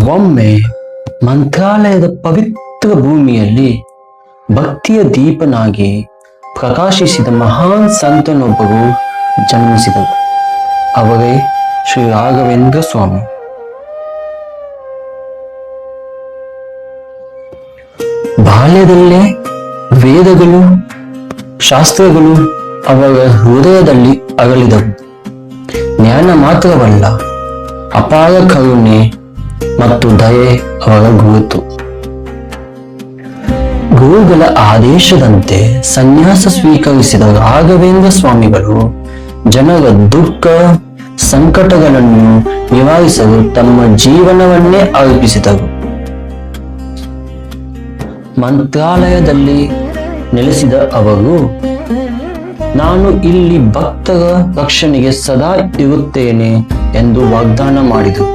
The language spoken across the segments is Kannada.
ಒಮ್ಮೆ ಮಂತ್ರಾಲಯದ ಪವಿತ್ರ ಭೂಮಿಯಲ್ಲಿ ಭಕ್ತಿಯ ದೀಪನಾಗಿ ಪ್ರಕಾಶಿಸಿದ ಮಹಾನ್ ಸಂತನೊಬ್ಬರು ಜನ್ಮಿಸಿದರು. ಅವರೇ ಶ್ರೀ ರಾಘವೇಂದ್ರ ಸ್ವಾಮಿ. ಬಾಲ್ಯದಲ್ಲೇ ವೇದಗಳು ಶಾಸ್ತ್ರಗಳು ಅವರ ಹೃದಯದಲ್ಲಿ ಅರಳಿದವು. ಜ್ಞಾನ ಮಾತ್ರವಲ್ಲ, ಅಪಾರ ಕರುಣೆ ಮತ್ತು ದಯೆ ಅವರ ಗುರುತು. ಗುರುಗಳ ಆದೇಶದಂತೆ ಸನ್ಯಾಸ ಸ್ವೀಕರಿಸಿದ ರಾಘವೇಂದ್ರ ಸ್ವಾಮಿಗಳು ಜನರ ದುಃಖ ಸಂಕಟಗಳನ್ನು ನಿವಾರಿಸಲು ತಮ್ಮ ಜೀವನವನ್ನೇ ಅರ್ಪಿಸಿದರು. ಮಂತ್ರಾಲಯದಲ್ಲಿ ನೆಲೆಸಿದ ಅವರು, ನಾನು ಇಲ್ಲಿ ಭಕ್ತರ ರಕ್ಷಣೆಗೆ ಸದಾ ಇರುತ್ತೇನೆ ಎಂದು ವಾಗ್ದಾನ ಮಾಡಿದರು.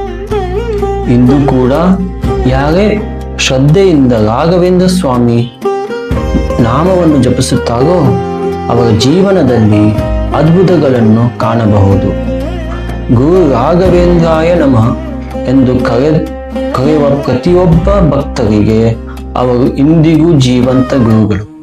ಇಂದು ಕೂಡ ಯಾರೇ ಶ್ರದ್ಧೆಯಿಂದ ರಾಘವೇಂದ್ರ ಸ್ವಾಮಿ ನಾಮವನ್ನು ಜಪಿಸುತ್ತಾರೋ ಅವರ ಜೀವನದಲ್ಲಿ ಅದ್ಭುತಗಳನ್ನು ಕಾಣಬಹುದು. ಗುರು ರಾಘವೇಂದ್ರಾಯ ನಮಃ ಎಂದು ಕರೆಯುವ ಪ್ರತಿಯೊಬ್ಬ ಭಕ್ತರಿಗೆ ಅವರು ಇಂದಿಗೂ ಜೀವಂತ ಗುರುಗಳು.